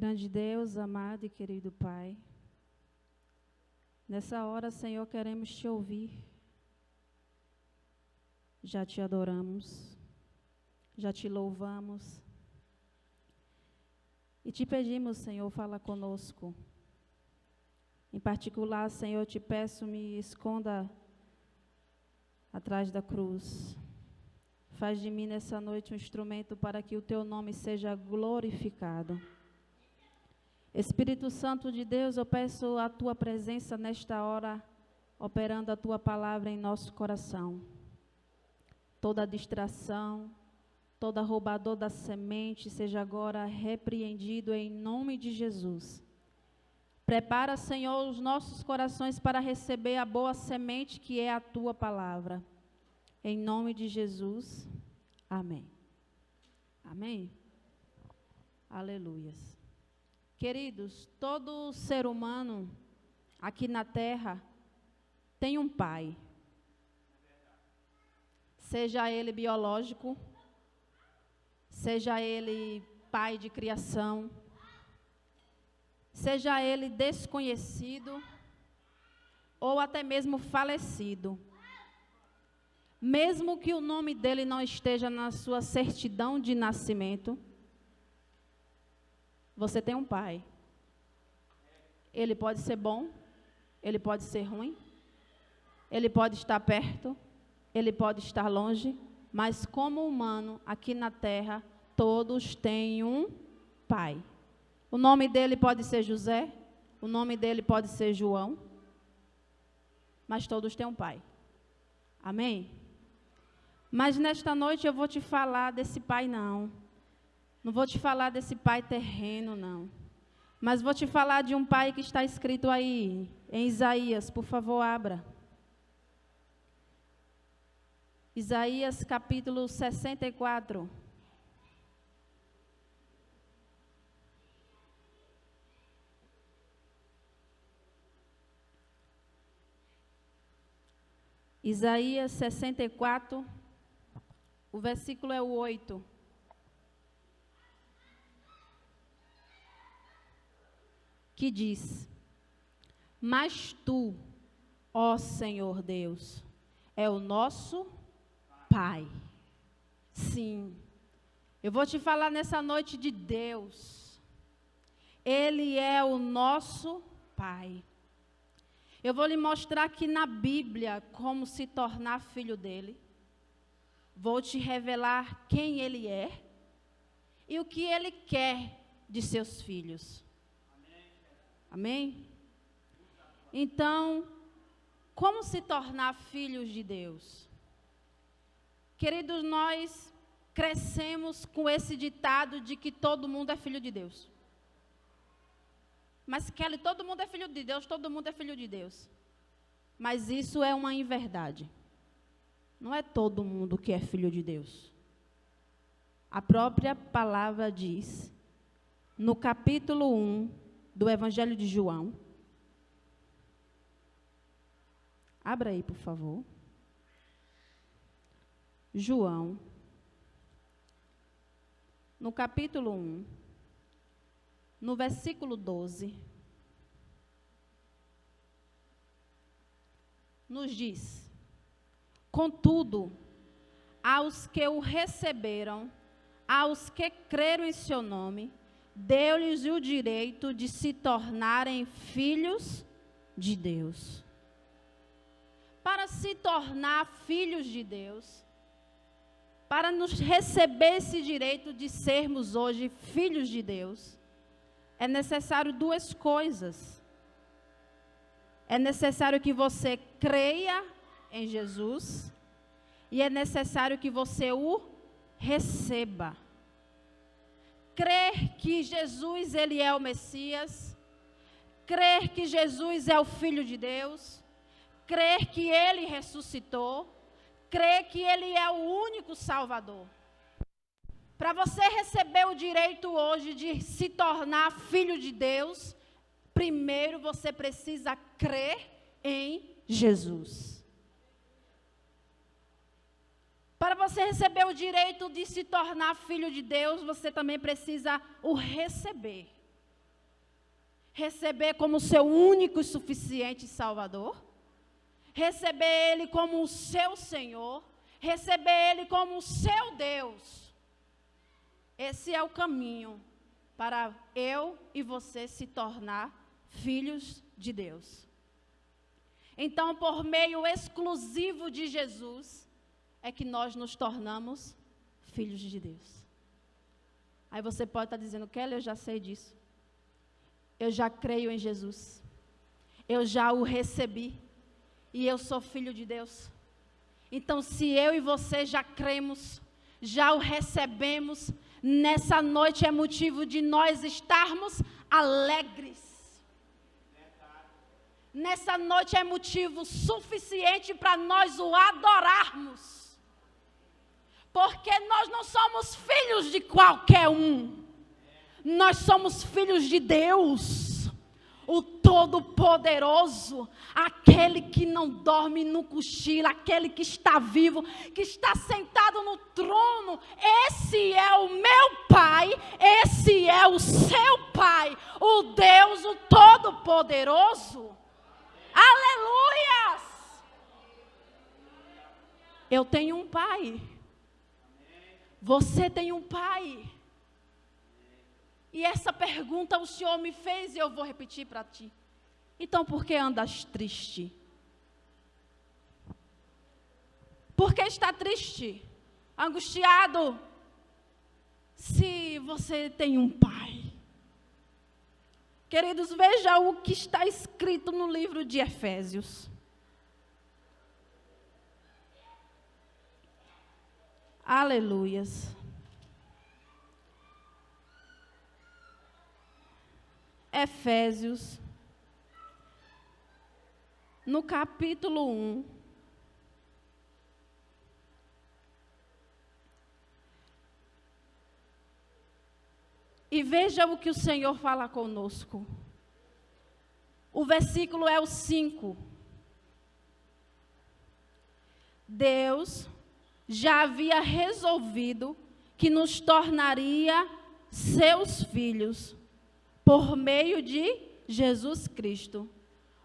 Grande Deus, amado e querido Pai, nessa hora, Senhor, queremos te ouvir. Já te adoramos, já te louvamos e te pedimos, Senhor, fala conosco. Em particular, Senhor, te peço, me esconda atrás da cruz. Faz de mim nessa noite um instrumento para que o teu nome seja glorificado. Espírito Santo de Deus, eu peço a tua presença nesta hora, operando a tua palavra em nosso coração. Toda distração, todo roubador da semente, seja agora repreendido em nome de Jesus. Prepara, Senhor, os nossos corações para receber a boa semente que é a tua palavra. Em nome de Jesus. Amém. Amém. Aleluias. Queridos, todo ser humano aqui na terra tem um pai. Seja ele biológico, seja ele pai de criação, seja ele desconhecido ou até mesmo falecido. Mesmo que o nome dele não esteja na sua certidão de nascimento, você tem um pai. Ele pode ser bom, ele pode ser ruim, ele pode estar perto, ele pode estar longe, mas como humano, aqui na terra, todos têm um pai. O nome dele pode ser José, o nome dele pode ser João, mas todos têm um pai. Amém? Mas nesta noite eu vou te falar desse pai não. Não vou te falar desse pai terreno, não. Mas vou te falar de um pai que está escrito aí, em Isaías. Por favor, abra. Isaías capítulo 64. Isaías 64, o versículo é o 8. Que diz: mas tu, ó Senhor Deus, é o nosso Pai. Sim, eu vou te falar nessa noite de Deus. Ele é o nosso Pai. Eu vou lhe mostrar aqui na Bíblia como se tornar filho dele. Vou te revelar quem ele é e o que ele quer de seus filhos. Amém? Então, como se tornar filhos de Deus? Queridos, nós crescemos com esse ditado de que todo mundo é filho de Deus. Mas, Kelly, todo mundo é filho de Deus, todo mundo é filho de Deus. Mas isso é uma inverdade. Não é todo mundo que é filho de Deus. A própria palavra diz, no capítulo 1 do Evangelho de João. Abra aí, por favor. João, no capítulo 1, no versículo 12, nos diz: contudo, aos que o receberam, aos que creram em seu nome, deu-lhes o direito de se tornarem filhos de Deus. Para se tornar filhos de Deus, para nos receber esse direito de sermos hoje filhos de Deus, é necessário duas coisas. É necessário que você creia em Jesus e é necessário que você o receba. Crer que Jesus, ele é o Messias, crer que Jesus é o Filho de Deus, crer que ele ressuscitou, crer que ele é o único Salvador. Para você receber o direito hoje de se tornar filho de Deus, primeiro você precisa crer em Jesus. Para você receber o direito de se tornar filho de Deus, você também precisa o receber. Receber como seu único e suficiente Salvador? Receber Ele como o seu Senhor? Receber Ele como o seu Deus? Esse é o caminho para eu e você se tornar filhos de Deus. Então, por meio exclusivo de Jesus, é que nós nos tornamos filhos de Deus. Aí você pode estar dizendo, Kelly, eu já sei disso. Eu já creio em Jesus. Eu já o recebi. E eu sou filho de Deus. Então, se eu e você já cremos, já o recebemos, nessa noite é motivo de nós estarmos alegres. Nessa noite é motivo suficiente para nós o adorarmos. Porque nós não somos filhos de qualquer um. Nós somos filhos de Deus, o Todo-Poderoso, aquele que não dorme, não cochila, aquele que está vivo, que está sentado no trono. Esse é o meu Pai, esse é o seu Pai, o Deus, o Todo-Poderoso. Aleluias! Eu tenho um pai. Você tem um pai. E essa pergunta o Senhor me fez e eu vou repetir para ti. Então, por que andas triste? Por que está triste? Angustiado? Se você tem um pai. Queridos, veja o que está escrito no livro de Efésios. Aleluias. Efésios, no capítulo 1. E veja o que o Senhor fala conosco. O versículo é o 5. Deus já havia resolvido que nos tornaria seus filhos por meio de Jesus Cristo,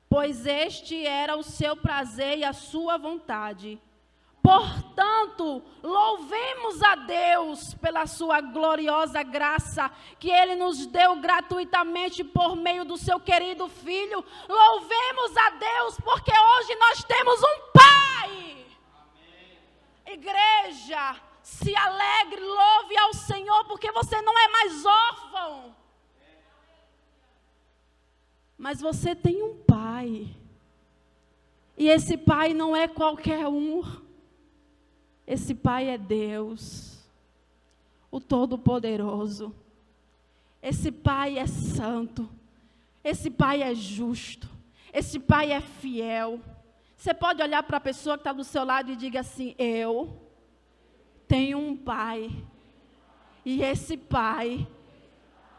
pois este era o seu prazer e a sua vontade. Portanto, louvemos a Deus pela sua gloriosa graça, que Ele nos deu gratuitamente por meio do seu querido Filho. Louvemos a Deus, porque hoje nós temos um Pai. Amém. Igreja, se alegre, louve ao Senhor, porque você não é mais órfão. Mas você tem um Pai. E esse Pai não é qualquer um. Esse Pai é Deus, o Todo-Poderoso. Esse Pai é santo. Esse Pai é justo. Esse Pai é fiel. Você pode olhar para a pessoa que está do seu lado e diga assim, eu tenho um Pai. E esse Pai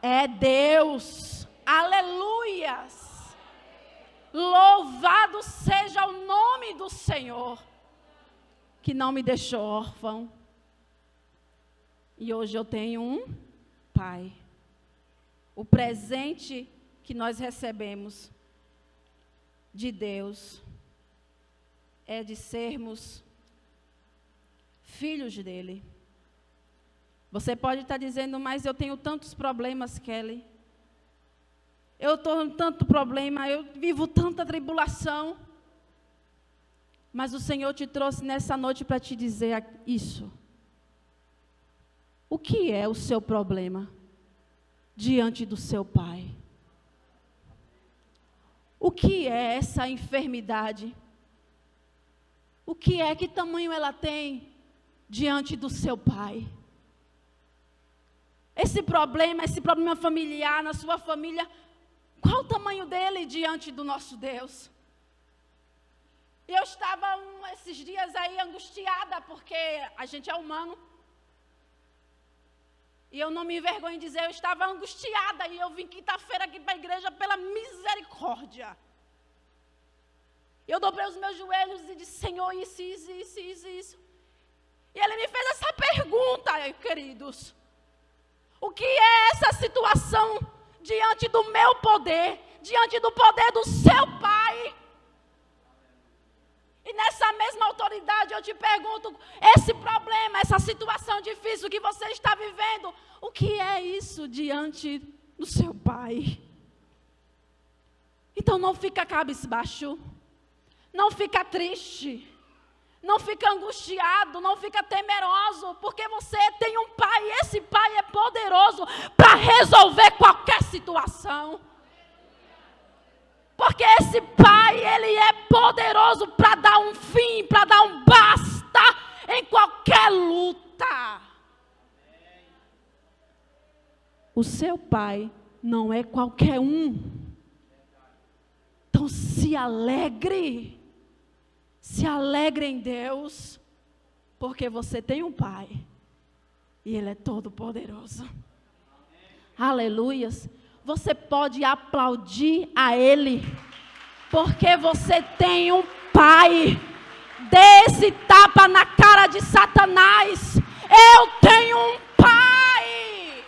é Deus. Aleluias! Louvado seja o nome do Senhor, que não me deixou órfão. E hoje eu tenho um Pai. O presente que nós recebemos de Deus é de sermos filhos dele. Você pode estar dizendo, mas eu tenho tantos problemas, Kelly. Eu estou com tanto problema, eu vivo tanta tribulação. Mas o Senhor te trouxe nessa noite para te dizer isso. O que é o seu problema diante do seu Pai? O que é essa enfermidade? O que é, que tamanho ela tem diante do seu Pai? Esse problema familiar na sua família, qual o tamanho dele diante do nosso Deus? Eu estava esses dias aí angustiada, porque a gente é humano. E eu não me envergonho em dizer, eu estava angustiada. E eu vim quinta-feira aqui para a igreja pela misericórdia. Eu dobrei os meus joelhos e disse, Senhor, isso. E Ele me fez essa pergunta, queridos. O que é essa situação diante do meu poder, diante do poder do seu Pai. E nessa mesma autoridade eu te pergunto, esse problema, essa situação difícil que você está vivendo, o que é isso diante do seu Pai? Então não fica cabisbaixo, não fica triste, não fica angustiado, não fica temeroso, porque você tem um Pai, e esse Pai é poderoso para resolver qualquer situação. Porque esse Pai, Ele é poderoso para dar um fim, para dar um basta em qualquer luta. O seu Pai não é qualquer um. Então se alegre em Deus, porque você tem um Pai, e Ele é todo poderoso. Aleluias. Você pode aplaudir a Ele, porque você tem um Pai. Dê esse tapa na cara de Satanás. Eu tenho um Pai,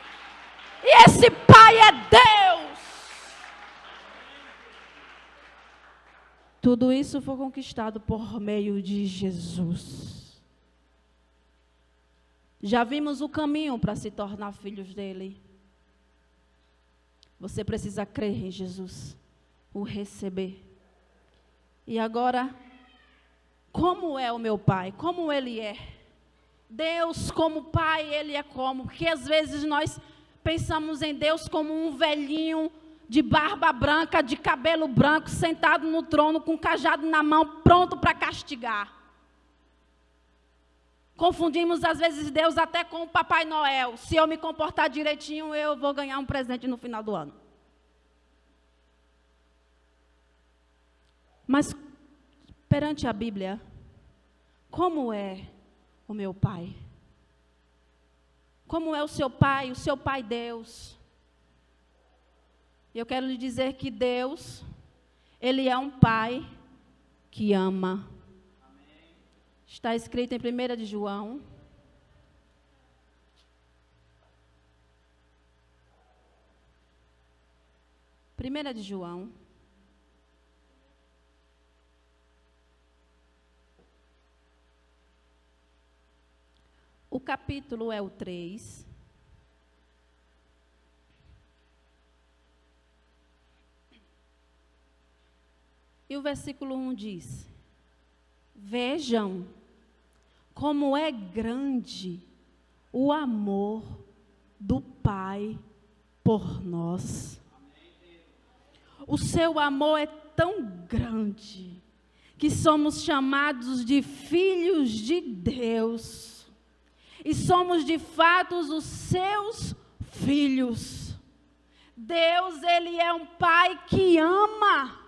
e esse Pai é Deus. Tudo isso foi conquistado por meio de Jesus. Já vimos o caminho para se tornar filhos dele. Você precisa crer em Jesus, o receber. E agora, como é o meu Pai? Como Ele é? Deus como Pai, Ele é como? Porque às vezes nós pensamos em Deus como um velhinho de barba branca, de cabelo branco, sentado no trono, com um cajado na mão, pronto para castigar. Confundimos às vezes Deus até com o Papai Noel. Se eu me comportar direitinho, eu vou ganhar um presente no final do ano. Mas, perante a Bíblia, como é o meu Pai? Como é o seu Pai Deus? Eu quero lhe dizer que Deus, Ele é um Pai que ama. Está escrito em 1 de João. Primeira de João. O capítulo é o 3. E o versículo 1 diz: vejam como é grande o amor do Pai por nós. O seu amor é tão grande que somos chamados de filhos de Deus. E somos de fato os seus filhos. Deus, Ele é um Pai que ama.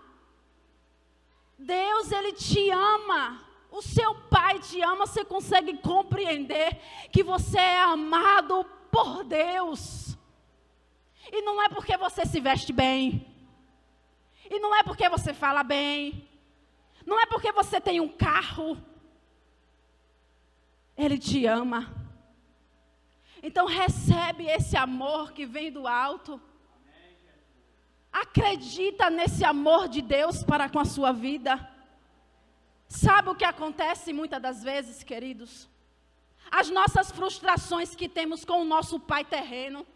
Deus, Ele te ama. O seu Pai te ama. Você consegue compreender que você é amado por Deus. E não é porque você se veste bem. E não é porque você fala bem. Não é porque você tem um carro. Ele te ama. Então recebe esse amor que vem do alto. Acredita nesse amor de Deus para com a sua vida. Sabe o que acontece muitas das vezes, queridos? As nossas frustrações que temos com o nosso Pai terreno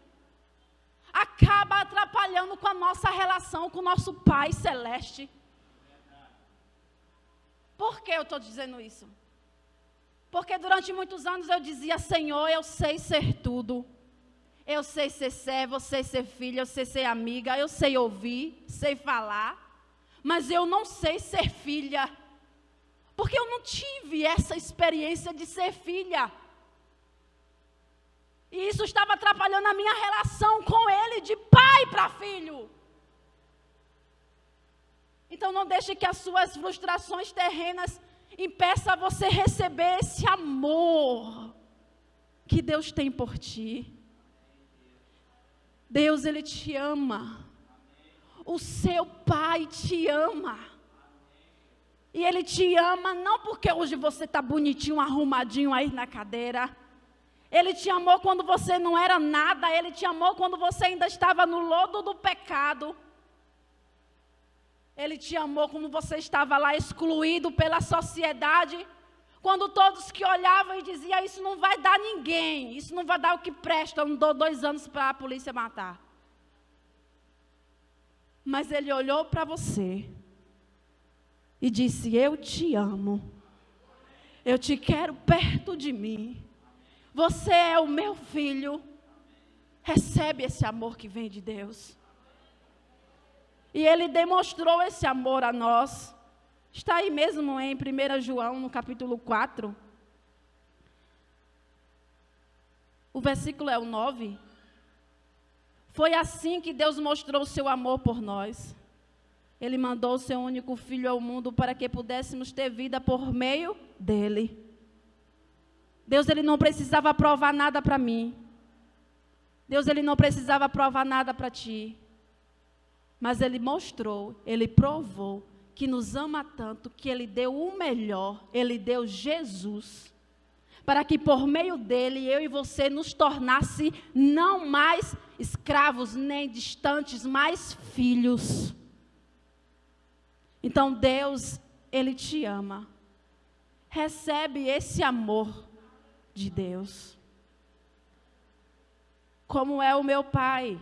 acaba atrapalhando com a nossa relação com o nosso Pai celeste. Por que eu estou dizendo isso? Porque durante muitos anos eu dizia: Senhor, eu sei ser tudo. Eu sei ser serva, eu sei ser filha, eu sei ser amiga, eu sei ouvir, sei falar. Mas eu não sei ser filha. Porque eu não tive essa experiência de ser filha. E isso estava atrapalhando a minha relação com Ele, de pai para filho. Então não deixe que as suas frustrações terrenas impeçam você receber esse amor que Deus tem por ti. Deus, Ele te ama. O seu Pai te ama. E Ele te ama não porque hoje você está bonitinho, arrumadinho aí na cadeira. Ele te amou quando você não era nada. Ele te amou quando você ainda estava no lodo do pecado. Ele te amou quando você estava lá excluído pela sociedade. Quando todos que olhavam e diziam, isso não vai dar ninguém. Isso não vai dar o que presta. Eu não dou 2 anos para a polícia matar. Mas ele olhou para você e disse, eu te amo. Eu te quero perto de mim. Você é o meu filho. Recebe esse amor que vem de Deus. E ele demonstrou esse amor a nós. Está aí mesmo em 1 João, no capítulo 4. O versículo é o 9. Foi assim que Deus mostrou o seu amor por nós. Ele mandou o seu único filho ao mundo para que pudéssemos ter vida por meio dele. Deus, ele não precisava provar nada para mim. Deus, ele não precisava provar nada para ti. Mas ele mostrou, ele provou que nos ama tanto, que ele deu o melhor, ele deu Jesus, para que por meio dele, eu e você nos tornasse não mais escravos, nem distantes, mas filhos. Então Deus, ele te ama. Recebe esse amor de Deus. Como é o meu Pai.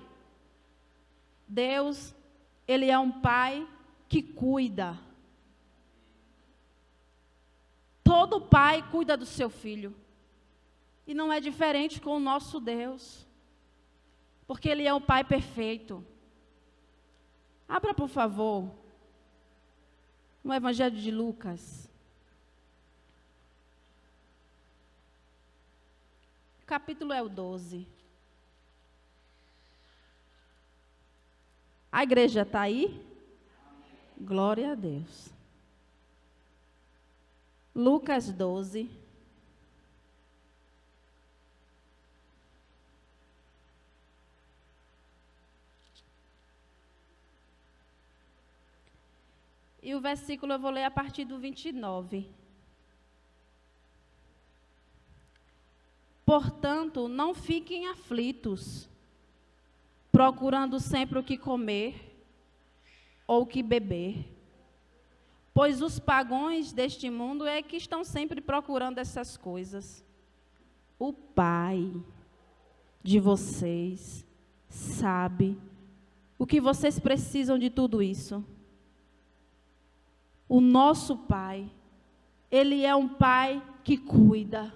Deus, ele é um Pai que cuida. Todo pai cuida do seu filho. E não é diferente com o nosso Deus. Porque ele é um Pai perfeito. Abra, por favor, no Evangelho de Lucas. O capítulo é o 12. A igreja está aí? Glória a Deus. Lucas 12. E o versículo eu vou ler a partir do 29. Portanto, não fiquem aflitos, procurando sempre o que comer ou o que beber. Pois os pagãos deste mundo é que estão sempre procurando essas coisas. O Pai de vocês sabe o que vocês precisam de tudo isso. O nosso Pai, ele é um Pai que cuida.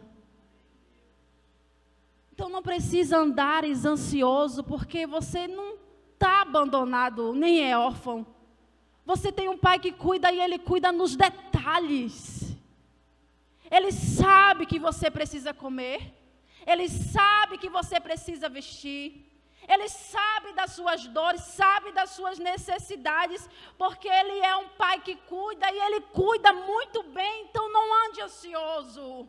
Então não precisa andar ansioso, porque você não está abandonado, nem é órfão. Você tem um Pai que cuida e ele cuida nos detalhes. Ele sabe que você precisa comer. Ele sabe que você precisa vestir. Ele sabe das suas dores, sabe das suas necessidades, porque ele é um Pai que cuida e ele cuida muito bem, então não ande ansioso.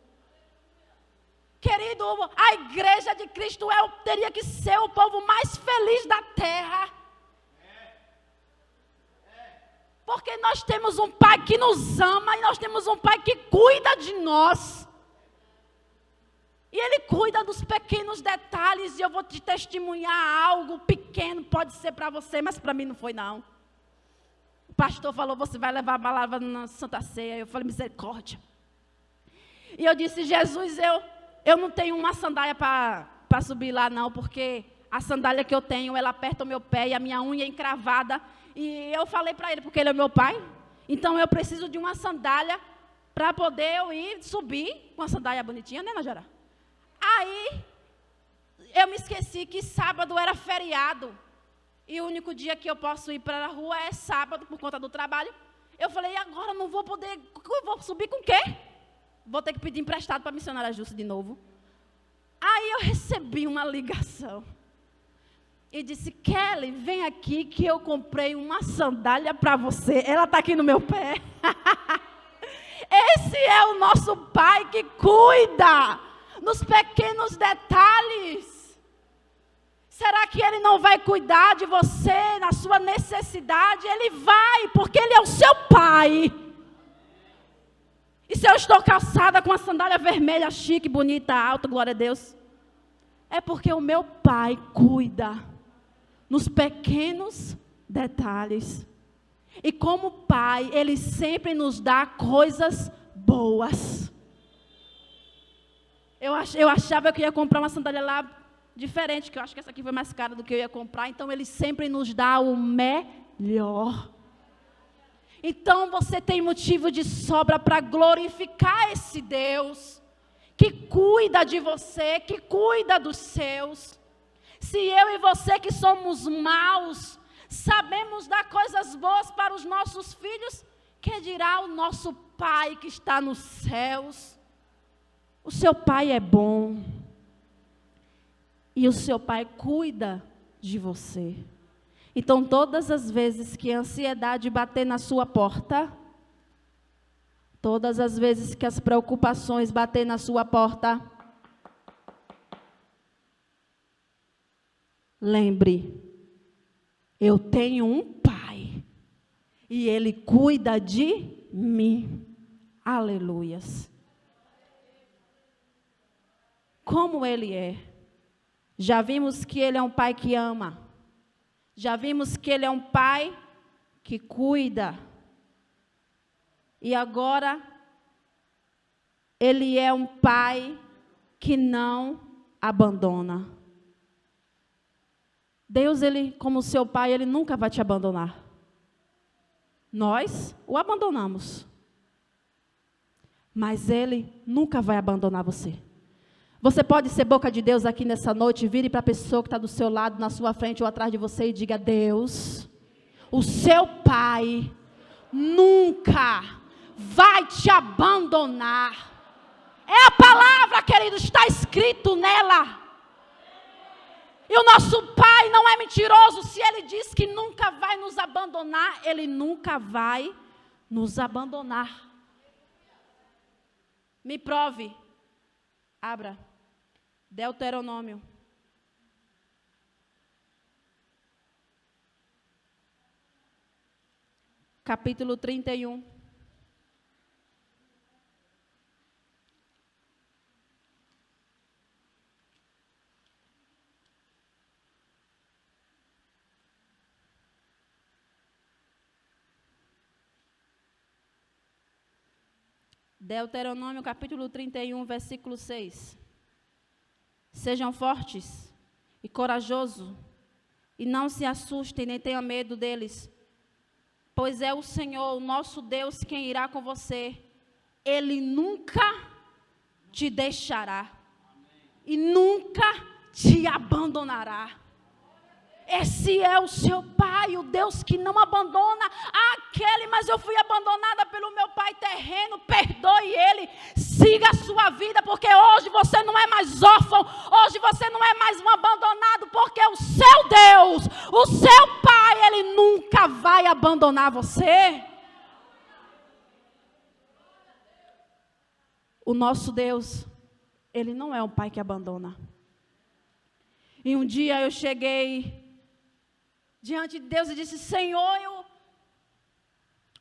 Querido, a igreja de Cristo teria que ser o povo mais feliz da terra. Porque nós temos um Pai que nos ama e nós temos um Pai que cuida de nós. E Ele cuida dos pequenos detalhes. E eu vou te testemunhar algo pequeno, pode ser para você, mas para mim não foi não. O pastor falou, você vai levar a palavra na Santa Ceia. Eu falei, misericórdia. E eu disse, Jesus, eu não tenho uma sandália para subir lá não, porque a sandália que eu tenho, ela aperta o meu pé e a minha unha é encravada. E eu falei para ele, porque ele é meu pai, então eu preciso de uma sandália para poder eu ir subir, com a sandália bonitinha, né, Najara? Aí, eu me esqueci que sábado era feriado, e o único dia que eu posso ir para a rua é sábado, por conta do trabalho. Eu falei, agora não vou poder, eu vou subir com o quê? Vou ter que pedir emprestado para a missionária Justa de novo. Aí eu recebi uma ligação. E disse, Kelly, vem aqui que eu comprei uma sandália para você. Ela está aqui no meu pé. Esse é o nosso Pai que cuida nos pequenos detalhes. Será que Ele não vai cuidar de você na sua necessidade? Ele vai, porque Ele é o seu Pai. E se eu estou calçada com a sandália vermelha, chique, bonita, alta, glória a Deus, É porque o meu Pai cuida nos pequenos detalhes. E como Pai, Ele sempre nos dá coisas boas. Eu achava que eu ia comprar uma sandália lá diferente, que eu acho que essa aqui foi mais cara do que eu ia comprar. Então, Ele sempre nos dá o melhor. Então, você tem motivo de sobra para glorificar esse Deus, que cuida de você, que cuida dos seus. Se eu e você que somos maus, sabemos dar coisas boas para os nossos filhos, que dirá o nosso Pai que está nos céus? O seu Pai é bom. E o seu Pai cuida de você. Então, todas as vezes que a ansiedade bater na sua porta, todas as vezes que as preocupações bater na sua porta, lembre, eu tenho um Pai e Ele cuida de mim. Aleluias. Como Ele é. Já vimos que Ele é um Pai que ama. Já vimos que Ele é um Pai que cuida. E agora, Ele é um Pai que não abandona. Deus, Ele, como seu Pai, Ele nunca vai te abandonar. Nós o abandonamos. Mas Ele nunca vai abandonar você. Você pode ser boca de Deus aqui nessa noite, vire para a pessoa que está do seu lado, na sua frente ou atrás de você e diga: Deus, o seu Pai nunca vai te abandonar. É a palavra, querido, está escrito nela. E o nosso Pai não é mentiroso. Se Ele diz que nunca vai nos abandonar, Ele nunca vai nos abandonar. Me prove. Abra. Deuteronômio. Capítulo 31. Deuteronômio capítulo 31, versículo 6. Sejam fortes e corajosos, e não se assustem nem tenham medo deles, pois é o Senhor, o nosso Deus, quem irá com você. Ele nunca te deixará e nunca te abandonará. Esse é o seu Pai, o Deus que não abandona aquele, mas eu fui abandonada pelo meu pai terreno, perdoe ele, siga a sua vida, porque hoje você não é mais órfão, hoje você não é mais um abandonado, porque o seu Deus, o seu Pai, Ele nunca vai abandonar você. O nosso Deus, Ele não é um Pai que abandona. E um dia eu cheguei diante de Deus e disse: Senhor,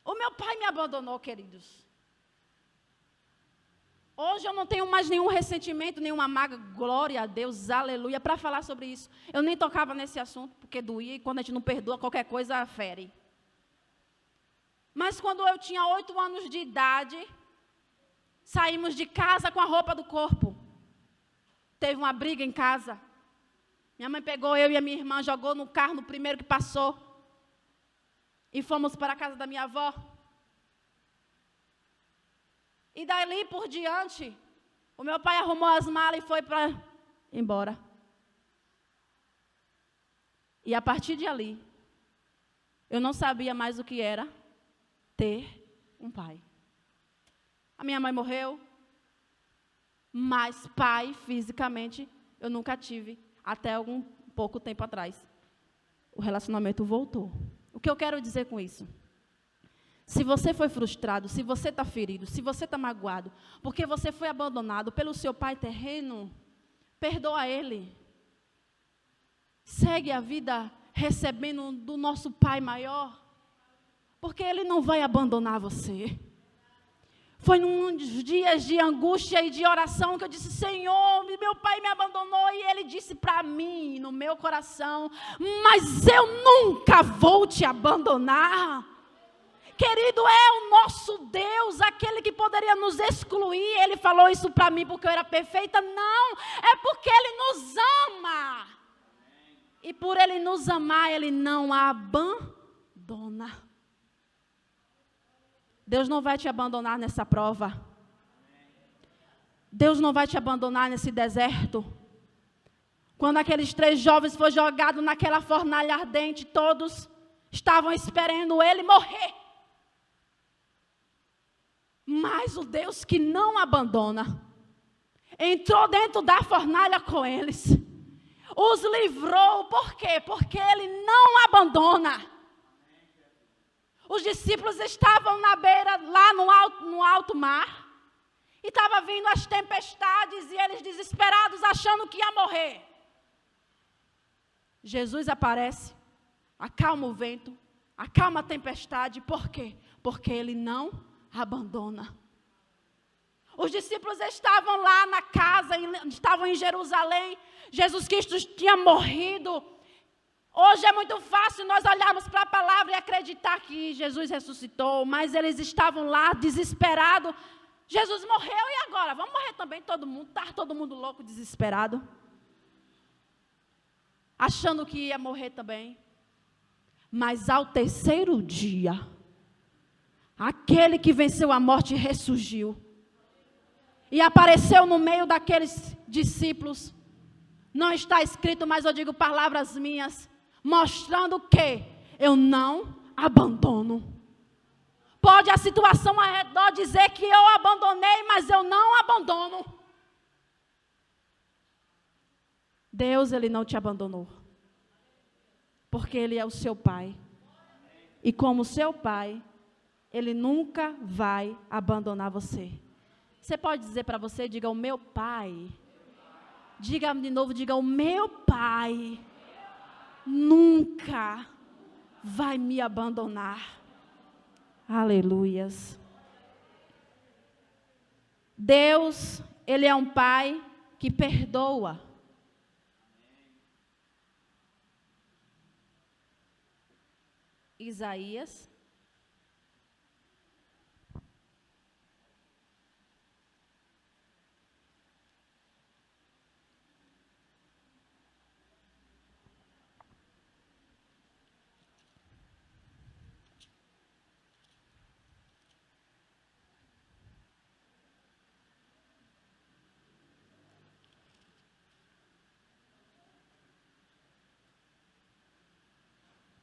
o meu pai me abandonou, queridos. Hoje eu não tenho mais nenhum ressentimento, nenhuma mágoa, glória a Deus, aleluia, para falar sobre isso. Eu nem tocava nesse assunto, porque doía, e quando a gente não perdoa, qualquer coisa fere. Mas quando eu tinha 8 anos de idade, saímos de casa com a roupa do corpo. Teve uma briga em casa. Minha mãe pegou eu e a minha irmã, jogou no carro no primeiro que passou. E fomos para a casa da minha avó. E dali por diante, o meu pai arrumou as malas e foi para embora. E a partir de ali, eu não sabia mais o que era ter um pai. A minha mãe morreu, mas pai, fisicamente, eu nunca tive. Até algum pouco tempo atrás, o relacionamento voltou. O que eu quero dizer com isso? Se você foi frustrado, se você está ferido, se você está magoado, porque você foi abandonado pelo seu pai terreno, perdoa ele. Segue a vida recebendo do nosso Pai maior, porque Ele não vai abandonar você. Foi num dos dias de angústia e de oração que eu disse: Senhor, meu pai me abandonou, e ele disse para mim, no meu coração, mas eu nunca vou te abandonar. Querido, é o nosso Deus, aquele que poderia nos excluir. Ele falou isso para mim porque eu era perfeita? Não, é porque Ele nos ama. E por Ele nos amar, Ele não a abandona. Deus não vai te abandonar nessa prova. Deus não vai te abandonar nesse deserto. Quando aqueles 3 jovens foram jogados naquela fornalha ardente, todos estavam esperando ele morrer. Mas o Deus que não abandona, entrou dentro da fornalha com eles, os livrou. Por quê? Porque Ele não abandona. Os discípulos estavam na beira, lá no alto mar, e estavam vindo as tempestades, e eles desesperados, achando que ia morrer. Jesus aparece, acalma o vento, acalma a tempestade. Por quê? Porque Ele não abandona. Os discípulos estavam lá na casa, estavam em Jerusalém. Jesus Cristo tinha morrido. Hoje é muito fácil nós olharmos para a palavra e acreditar que Jesus ressuscitou, mas eles estavam lá desesperados. Jesus morreu, e agora? Vamos morrer também todo mundo? Está todo mundo louco, desesperado, achando que ia morrer também. Mas ao terceiro dia, aquele que venceu a morte ressurgiu. E apareceu no meio daqueles discípulos. Não está escrito, mas eu digo palavras minhas, mostrando que eu não abandono. Pode a situação ao redor dizer que eu abandonei, mas eu não abandono. Deus, Ele não te abandonou. Porque Ele é o seu Pai. E como seu Pai, Ele nunca vai abandonar você. Você pode dizer para você, diga o meu Pai. Diga de novo, diga o meu Pai nunca vai me abandonar. Aleluias. Deus, Ele é um Pai que perdoa. Isaías.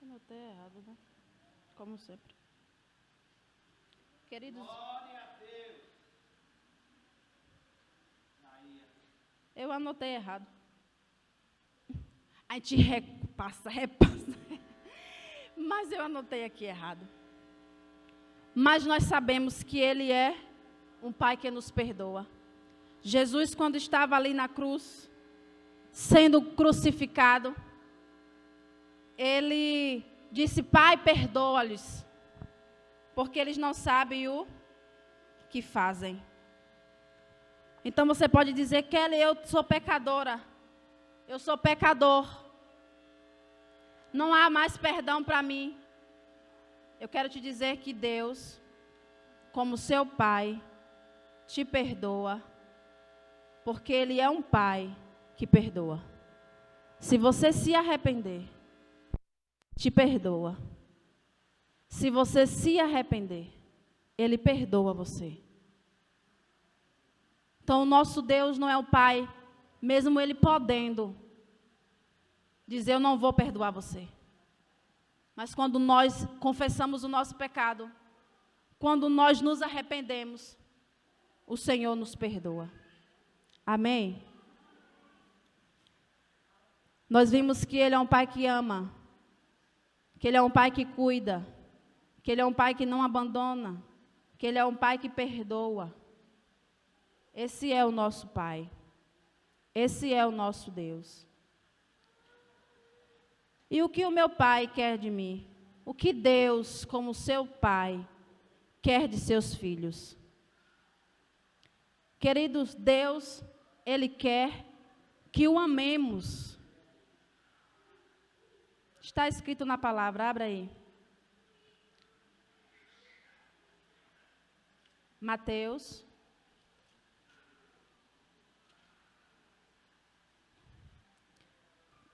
Anotei errado, né? Como sempre. Queridos, glória a Deus. Eu anotei errado. A gente repassa. Mas eu anotei aqui errado. Mas nós sabemos que Ele é um Pai que nos perdoa. Jesus, quando estava ali na cruz, sendo crucificado, Ele disse: Pai, perdoa-lhes, porque eles não sabem o que fazem. Então você pode dizer: Kelly, eu sou pecadora, eu sou pecador, não há mais perdão para mim. Eu quero te dizer que Deus, como seu Pai, te perdoa, porque Ele é um Pai que perdoa. Se você se arrepender, te perdoa. Se você se arrepender, Ele perdoa você. Então, o nosso Deus não é o Pai, mesmo Ele podendo dizer: eu não vou perdoar você. Mas quando nós confessamos o nosso pecado, quando nós nos arrependemos, o Senhor nos perdoa. Amém? Nós vimos que Ele é um Pai que ama, que Ele é um Pai que cuida, que Ele é um Pai que não abandona, que Ele é um Pai que perdoa. Esse é o nosso Pai. Esse é o nosso Deus. E o que o meu Pai quer de mim? O que Deus, como seu Pai, quer de seus filhos? Queridos, Deus Ele quer que o amemos. Está escrito na palavra, abra aí. Mateus.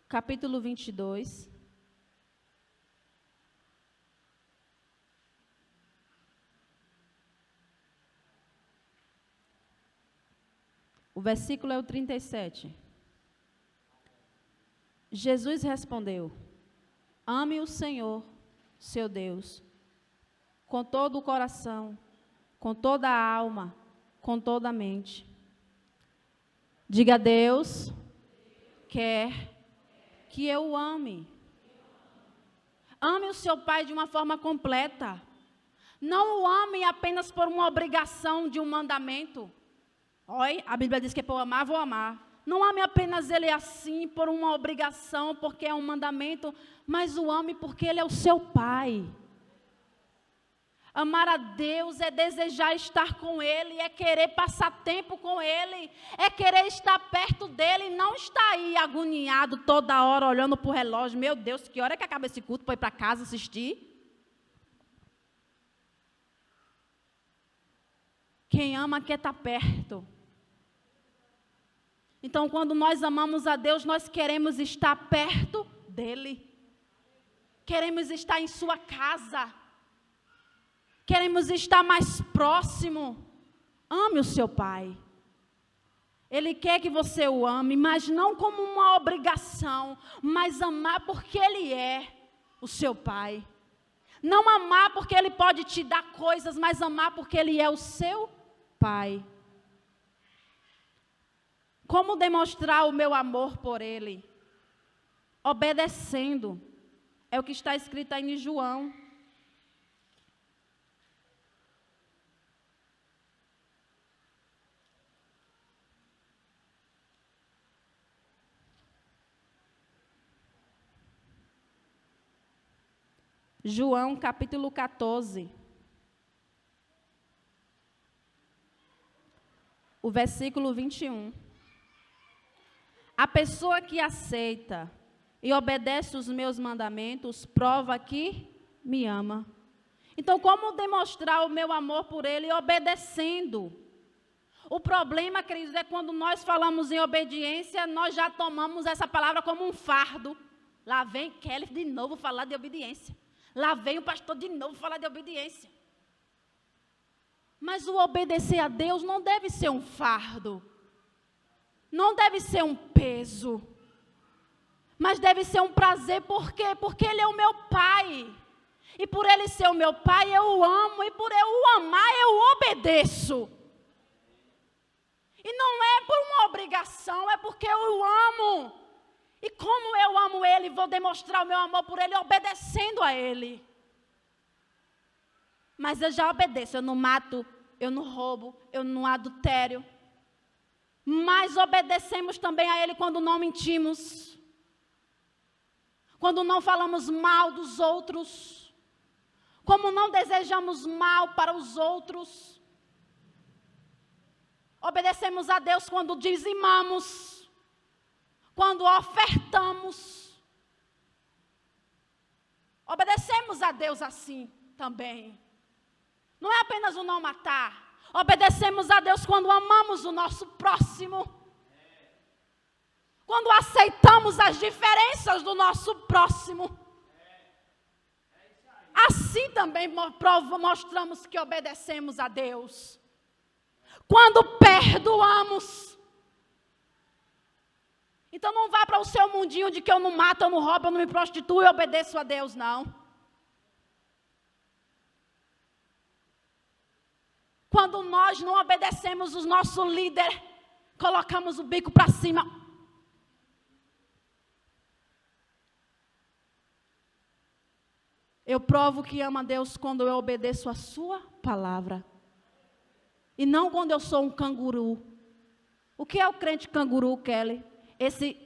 Capítulo 22. O versículo é o 37. Jesus respondeu: ame o Senhor, seu Deus, com todo o coração, com toda a alma, com toda a mente. Diga: Deus quer que eu o ame. Ame o seu Pai de uma forma completa. Não o ame apenas por uma obrigação de um mandamento. Oi, a Bíblia diz que é para eu amar, vou amar. Não ame apenas Ele assim, por uma obrigação, porque é um mandamento, mas o ame porque Ele é o seu Pai. Amar a Deus é desejar estar com Ele, é querer passar tempo com Ele, é querer estar perto dEle, não estar aí agoniado toda hora, olhando para o relógio. Meu Deus, que hora é que acaba esse culto para ir para casa assistir? Quem ama quer estar perto. Então, quando nós amamos a Deus, nós queremos estar perto dEle. Queremos estar em sua casa. Queremos estar mais próximo. Ame o seu Pai. Ele quer que você o ame, mas não como uma obrigação, mas amar porque Ele é o seu Pai. Não amar porque Ele pode te dar coisas, mas amar porque Ele é o seu Pai. Como demonstrar o meu amor por Ele? Obedecendo. É o que está escrito aí em João. João capítulo 14. O versículo 21. A pessoa que aceita e obedece os meus mandamentos, prova que me ama. Então, como demonstrar o meu amor por Ele? Obedecendo. O problema, queridos, é quando nós falamos em obediência, nós já tomamos essa palavra como um fardo. Lá vem Kelly de novo falar de obediência. Lá vem o pastor de novo falar de obediência. Mas o obedecer a Deus não deve ser um fardo. Não deve ser um peso, mas deve ser um prazer. Por quê? Porque Ele é o meu Pai. E por Ele ser o meu Pai, eu o amo. E por eu o amar, eu o obedeço. E não é por uma obrigação, é porque eu o amo. E como eu amo Ele, vou demonstrar o meu amor por Ele, obedecendo a Ele. Mas eu já obedeço, eu não mato, eu não roubo, eu não adultério. Mas obedecemos também a Ele quando não mentimos, quando não falamos mal dos outros, como não desejamos mal para os outros. Obedecemos a Deus quando dizimamos, quando ofertamos. Obedecemos a Deus assim também. Não é apenas o não matar. Obedecemos a Deus quando amamos o nosso próximo. Quando aceitamos as diferenças do nosso próximo. Assim também mostramos que obedecemos a Deus. Quando perdoamos. Então não vá para o seu mundinho de que eu não mato, eu não roubo, eu não me prostituo, eu obedeço a Deus, não. Quando nós não obedecemos o nosso líder, colocamos o bico para cima. Eu provo que amo a Deus quando eu obedeço a sua palavra. E não quando eu sou um canguru. O que é o crente canguru, Kelly?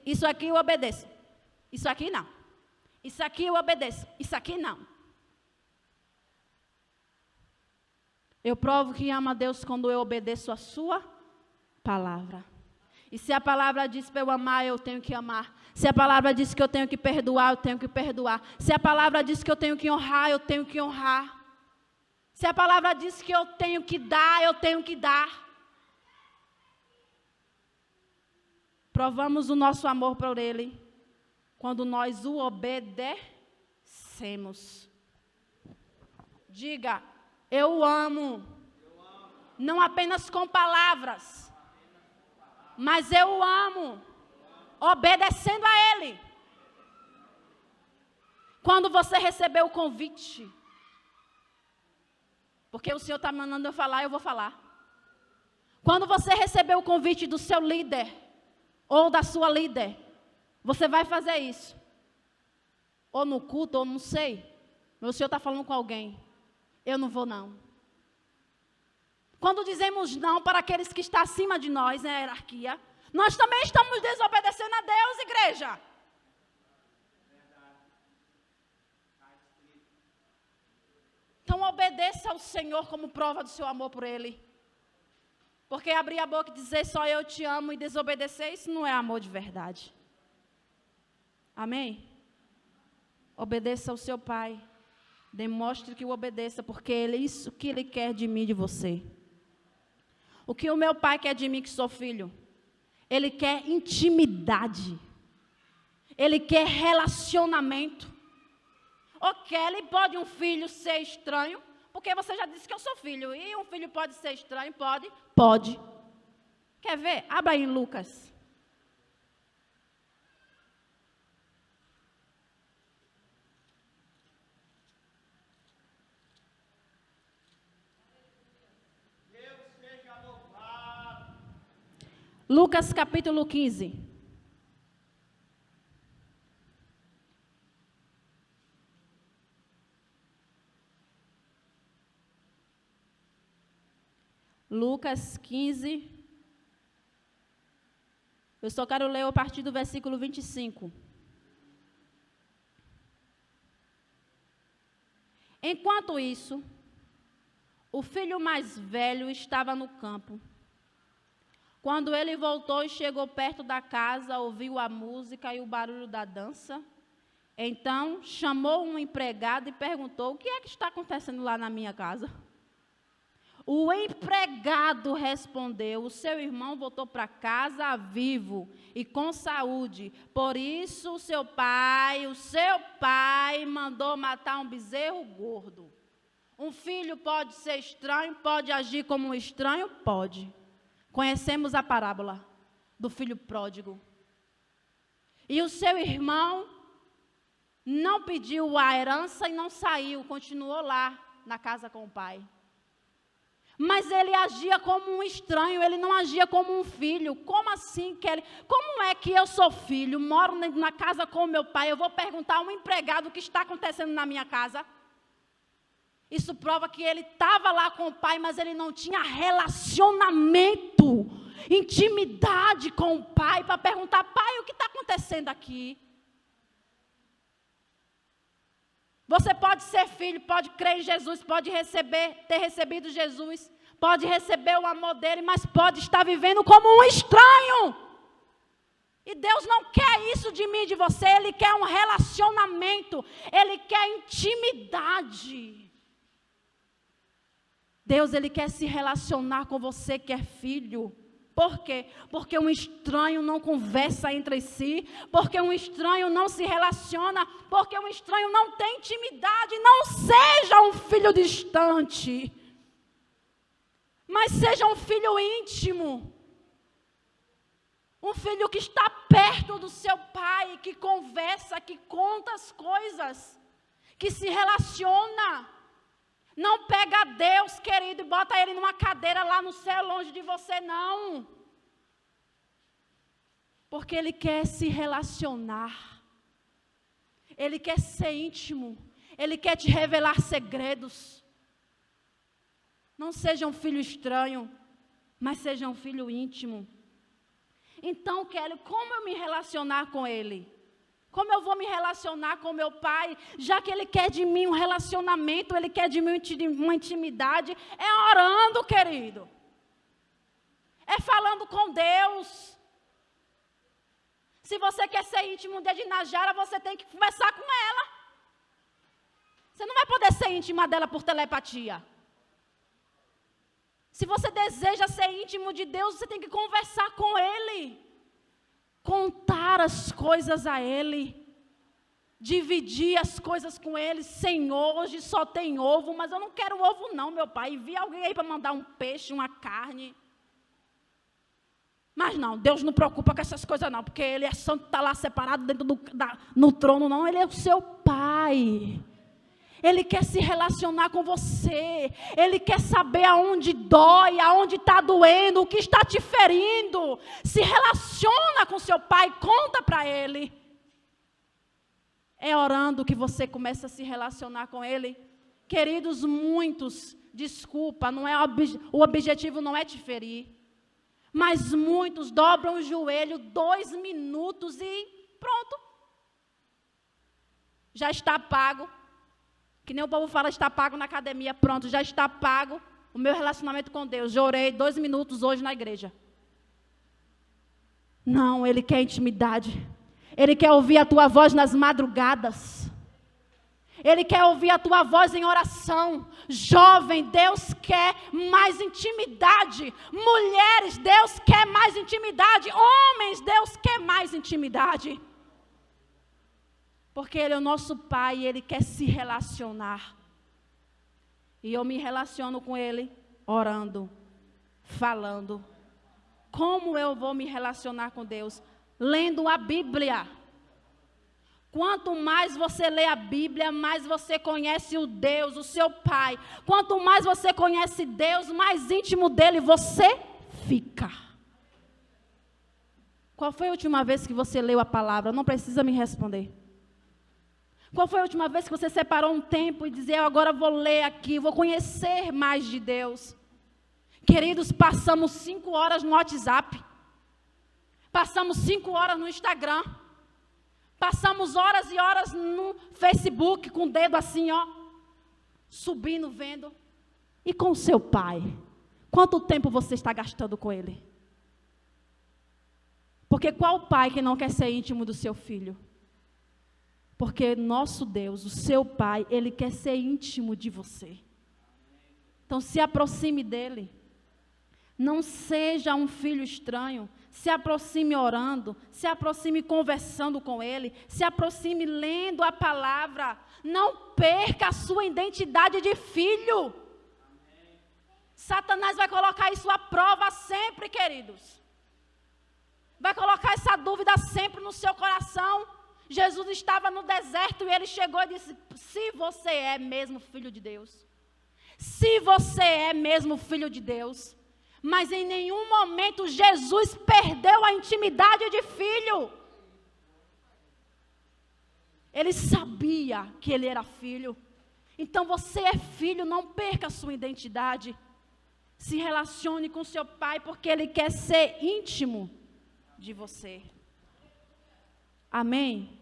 Isso aqui eu obedeço. Isso aqui não. Isso aqui eu obedeço. Isso aqui não. Eu provo que amo a Deus quando eu obedeço a sua palavra. E se a palavra diz para eu amar, eu tenho que amar. Se a palavra diz que eu tenho que perdoar, eu tenho que perdoar. Se a palavra diz que eu tenho que honrar, eu tenho que honrar. Se a palavra diz que eu tenho que dar, eu tenho que dar. Provamos o nosso amor por Ele quando nós o obedecemos. Diga, eu amo. Não apenas com palavras, mas eu amo, obedecendo a Ele. Quando você receber o convite, porque o Senhor está mandando eu falar, eu vou falar. Quando você receber o convite do seu líder, ou da sua líder, você vai fazer isso. Ou no culto, ou não sei. Mas o Senhor está falando com alguém. Eu não vou não. Quando dizemos não para aqueles que estão acima de nós, na hierarquia, nós também estamos desobedecendo a Deus, igreja. Então obedeça ao Senhor como prova do seu amor por Ele. Porque abrir a boca e dizer só eu te amo e desobedecer, isso não é amor de verdade. Amém? Obedeça ao seu Pai. Demonstre que o obedeça, porque é isso que Ele quer de mim e de você. O que o meu Pai quer de mim, que sou filho? Ele quer intimidade. Ele quer relacionamento. Ok, pode um filho ser estranho, porque você já disse que eu sou filho. E um filho pode ser estranho? Pode? Pode. Quer ver? Abra aí em Lucas. Lucas capítulo 15. Lucas 15. Eu só quero ler a partir do versículo 25. Enquanto isso, o filho mais velho estava no campo. Quando ele voltou e chegou perto da casa, ouviu a música e o barulho da dança. Então, chamou um empregado e perguntou: o que é que está acontecendo lá na minha casa? O empregado respondeu: o seu irmão voltou para casa vivo e com saúde. Por isso, o seu pai mandou matar um bezerro gordo. Um filho pode ser estranho, pode agir como um estranho? Pode. Conhecemos a parábola do filho pródigo. E o seu irmão não pediu a herança e não saiu, continuou lá na casa com o pai. Mas ele agia como um estranho, ele não agia como um filho. Como assim, Kelly? Como é que eu sou filho, moro na casa com o meu pai, eu vou perguntar a um empregado o que está acontecendo na minha casa? Isso prova que ele estava lá com o pai, mas ele não tinha relacionamento, intimidade com o pai, para perguntar: pai, o que está acontecendo aqui? Você pode ser filho, pode crer em Jesus, pode ter recebido Jesus, pode receber o amor dele, mas pode estar vivendo como um estranho. E Deus não quer isso de mim e de você, Ele quer um relacionamento, Ele quer intimidade. Deus, Ele quer se relacionar com você que é filho. Por quê? Porque um estranho não conversa entre si, porque um estranho não se relaciona, porque um estranho não tem intimidade. Não seja um filho distante, mas seja um filho íntimo. Um filho que está perto do seu pai, que conversa, que conta as coisas, que se relaciona. Não pega Deus, querido, e bota Ele numa cadeira lá no céu, longe de você, não. Porque Ele quer se relacionar. Ele quer ser íntimo. Ele quer te revelar segredos. Não seja um filho estranho, mas seja um filho íntimo. Então, Kelly, como eu me relacionar com Ele? Como eu vou me relacionar com meu pai, já que Ele quer de mim um relacionamento, Ele quer de mim uma intimidade? É orando, querido. É falando com Deus. Se você quer ser íntimo de Najara, você tem que conversar com ela. Você não vai poder ser íntima dela por telepatia. Se você deseja ser íntimo de Deus, você tem que conversar com Ele. Contar as coisas a Ele. Dividir as coisas com Ele. Senhor, hoje só tem ovo, mas eu não quero ovo não, meu pai. Envia alguém aí para mandar um peixe, uma carne. Mas não, Deus não preocupa com essas coisas não, porque Ele é santo, está lá separado dentro no trono, não. Ele é o seu Pai. Ele quer se relacionar com você. Ele quer saber aonde dói, aonde está doendo, o que está te ferindo. Se relaciona com seu Pai, conta para Ele. É orando que você começa a se relacionar com Ele. Queridos, muitos, desculpa, não é o objetivo não é te ferir. Mas muitos dobram o joelho 2 minutos e pronto. Já está pago. Que nem o povo fala, está pago na academia. Pronto, já está pago o meu relacionamento com Deus. Já orei 2 minutos hoje na igreja. Não, Ele quer intimidade. Ele quer ouvir a tua voz nas madrugadas. Ele quer ouvir a tua voz em oração. Jovem, Deus quer mais intimidade. Mulheres, Deus quer mais intimidade. Homens, Deus quer mais intimidade. Porque Ele é o nosso Pai e Ele quer se relacionar. E eu me relaciono com Ele orando, falando. Como eu vou me relacionar com Deus? Lendo a Bíblia. Quanto mais você lê a Bíblia, mais você conhece o Deus, o seu Pai. Quanto mais você conhece Deus, mais íntimo dEle você fica. Qual foi a última vez que você leu a palavra? Não precisa me responder. Qual foi a última vez que você separou um tempo e dizia, agora vou ler aqui, vou conhecer mais de Deus? Queridos, passamos 5 horas no WhatsApp. Passamos 5 horas no Instagram. Passamos horas e horas no Facebook, com o dedo assim, ó, subindo, vendo. E com o seu pai? Quanto tempo você está gastando com ele? Porque qual pai que não quer ser íntimo do seu filho? Porque nosso Deus, o seu Pai, Ele quer ser íntimo de você. Então se aproxime dEle. Não seja um filho estranho. Se aproxime orando, se aproxime conversando com Ele, se aproxime lendo a palavra. Não perca a sua identidade de filho. Satanás vai colocar isso à prova sempre, queridos. Vai colocar essa dúvida sempre no seu coração. Jesus estava no deserto e Ele chegou e disse, se você é mesmo filho de Deus, se você é mesmo filho de Deus, mas em nenhum momento Jesus perdeu a intimidade de filho. Ele sabia que ele era filho. Então você é filho, não perca a sua identidade. Se relacione com seu pai, porque ele quer ser íntimo de você. Amém?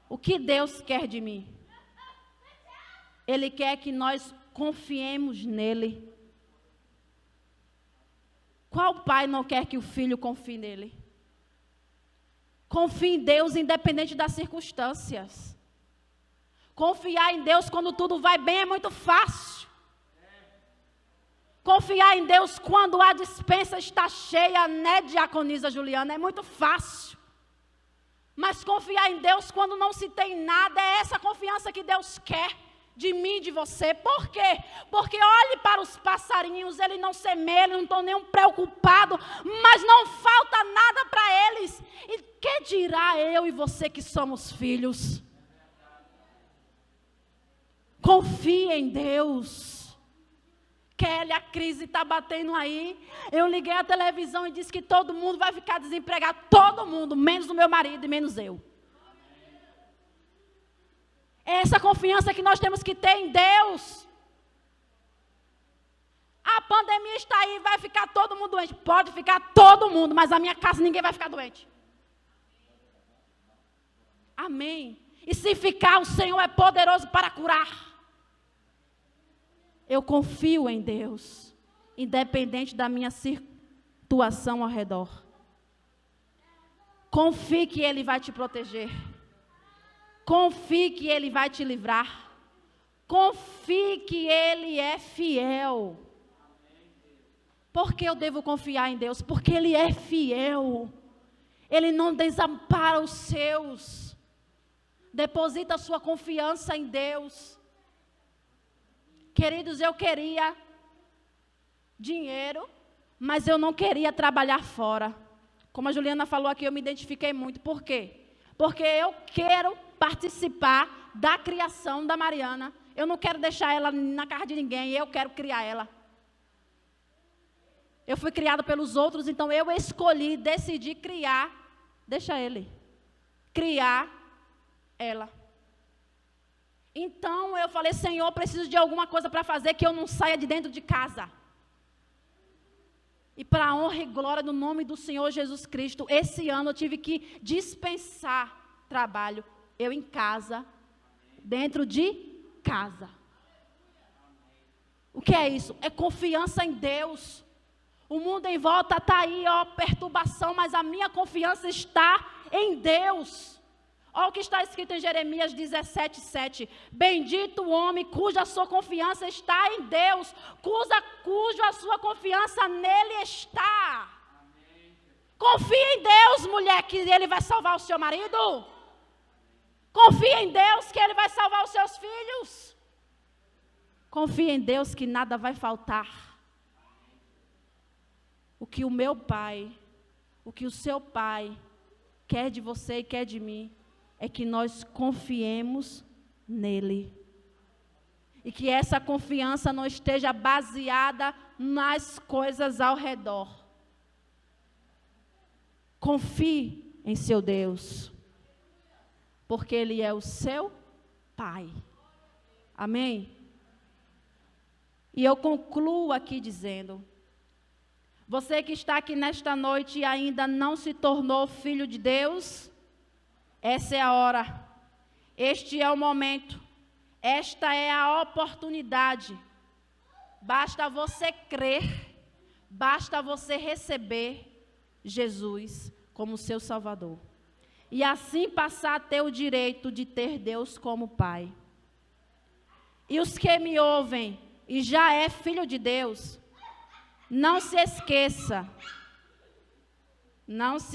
O que Deus quer de mim? Ele quer que nós confiemos nele. Qual pai não quer que o filho confie nele? Confie em Deus independente das circunstâncias. Confiar em Deus quando tudo vai bem é muito fácil. Confiar em Deus quando a despensa está cheia, né, diaconisa Juliana, é muito fácil. Mas confiar em Deus quando não se tem nada, é essa confiança que Deus quer de mim, de você. Por quê? Porque olhe para os passarinhos, eles não semeiam, não estão nem preocupados, mas não falta nada para eles. E que dirá eu e você que somos filhos? Confie em Deus. Kelly, a crise está batendo aí. Eu liguei a televisão e disse que todo mundo vai ficar desempregado. Todo mundo, menos o meu marido e menos eu. É essa confiança que nós temos que ter em Deus. A pandemia está aí, vai ficar todo mundo doente. Pode ficar todo mundo, mas a minha casa ninguém vai ficar doente. Amém. E se ficar, o Senhor é poderoso para curar. Eu confio em Deus, independente da minha situação ao redor. Confie que Ele vai te proteger. Confie que Ele vai te livrar. Confie que Ele é fiel. Por que eu devo confiar em Deus? Porque Ele é fiel. Ele não desampara os seus. Deposita a sua confiança em Deus. Queridos, eu queria dinheiro, mas eu não queria trabalhar fora. Como a Juliana falou aqui, eu me identifiquei muito. Por quê? Porque eu quero participar da criação da Mariana. Eu não quero deixar ela na casa de ninguém, eu quero criar ela. Eu fui criada pelos outros, então eu escolhi, decidi criar, deixa ele, criar ela. Então eu falei, Senhor, preciso de alguma coisa para fazer que eu não saia de dentro de casa. E para a honra e glória do nome do Senhor Jesus Cristo, esse ano eu tive que dispensar trabalho, eu em casa, dentro de casa. O que é isso? É confiança em Deus. O mundo em volta está aí, ó, perturbação, mas a minha confiança está em Deus. Olha o que está escrito em Jeremias 17:7. Bendito o homem cuja sua confiança está em Deus, cuja a sua confiança nele está. Amém. Confie em Deus, mulher, que Ele vai salvar o seu marido. Confie em Deus que Ele vai salvar os seus filhos. Confie em Deus que nada vai faltar. O que o meu pai, o que o seu pai quer de você e quer de mim, é que nós confiemos nele. E que essa confiança não esteja baseada nas coisas ao redor. Confie em seu Deus. Porque Ele é o seu Pai. Amém? E eu concluo aqui dizendo, você que está aqui nesta noite e ainda não se tornou filho de Deus, essa é a hora, este é o momento, esta é a oportunidade. Basta você crer, basta você receber Jesus como seu Salvador. E assim passar a ter o direito de ter Deus como Pai. E os que me ouvem e já é filho de Deus, não se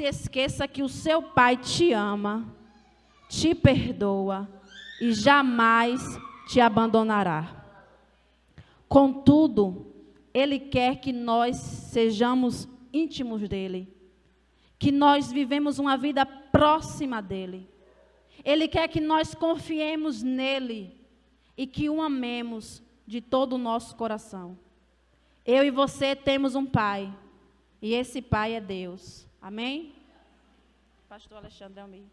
esqueça que o seu Pai te ama, te perdoa e jamais te abandonará. Contudo, Ele quer que nós sejamos íntimos dEle, que nós vivemos uma vida próxima dEle. Ele quer que nós confiemos nele e que o amemos de todo o nosso coração. Eu e você temos um Pai, e esse Pai é Deus. Amém? Pastor Alexandre Almeida.